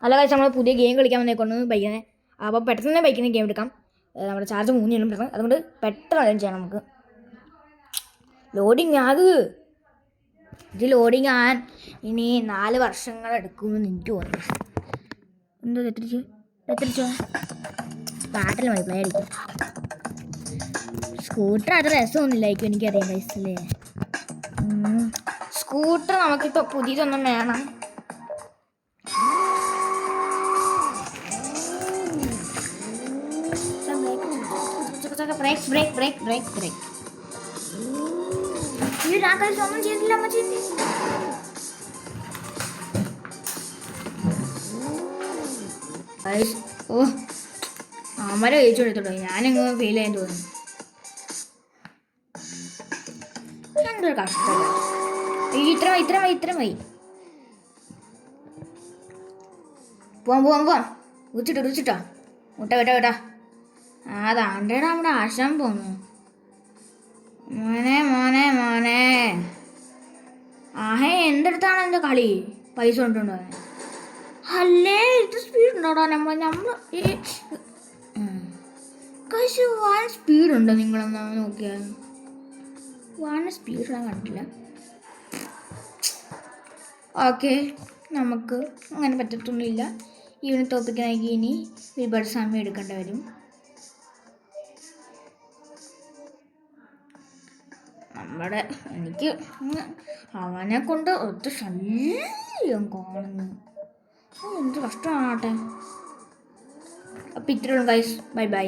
അല്ല കാഴ്ച നമ്മൾ പുതിയ ഗെയിം കളിക്കാൻ വന്നേക്കൊണ്ട് ബൈക്കിനെ. അപ്പോൾ പെട്ടെന്ന് തന്നെ ബൈക്കിന് ഗെയിം എടുക്കാം. നമ്മുടെ ചാർജ് 3 പെട്ടെന്ന്, അതുകൊണ്ട് പെട്ടെന്ന് അറേഞ്ച് ചെയ്യണം നമുക്ക്. ലോഡിങ് ഇത് ലോഡിങ് ആകാൻ ഇനി 4 വർഷങ്ങളെടുക്കുമെന്ന് എനിക്ക് തോന്നുന്നു. എന്തോ എത്തിരിച്ചോ പാട്ടിൽ മതി പ്ലേ അടിക്കും. സ്കൂട്ടർ അത് രസമൊന്നുമില്ലായിരിക്കും, എനിക്കറിയാം വയസ്സില്ലേ. സ്കൂട്ടർ നമുക്കിപ്പോൾ പുതിയതൊന്നും വേണം. ബ്രേക്ക് ഒന്നും ചെയ്തില്ല അമ്മ ചെയ്തി. ഓ അമ്മ കഴിച്ചു കൊടുത്തോട്ടോ, ഞാനങ്ങ് ഫെയിൽ ആയെന്ന് തോന്നുന്നു. എന്തൊരു കഷ്ടമല്ല. ഇത്ര മതി. പോവാം ഉച്ചിട്ടോ വിട്ടാ. അതാണ്ടേടാ നമ്മുടെ ആശാൻ പോന്നു. മോനെ ആഹേ എന്തെടുത്താണ് എൻ്റെ കളി? പൈസ കൊണ്ടുണ്ടോ? അല്ലേ ഇത് സ്പീഡ് ഉണ്ടോടാ? നമ്മൾ കഴിച്ച് 1 സ്പീഡുണ്ടോ? നിങ്ങളൊന്നാ നോക്കിയാൽ 1 സ്പീഡ് ഞാൻ കണ്ടില്ല. ഓക്കെ, നമുക്ക് അങ്ങനെ പറ്റത്തൊന്നുമില്ല. ഇവനെ തോപ്പിക്കണമെങ്കിൽ ഇനി ഒരുപാട് സമയം എടുക്കേണ്ടി വരും. എനിക്ക് അവനെ കൊണ്ട് ഒറ്റ ശല്യം കാണുന്നു. എന്ത് കഷ്ടമാട്ടെ. അപ്പം ഇത്രയുള്ളൂ ഗൈസ്. ബൈ.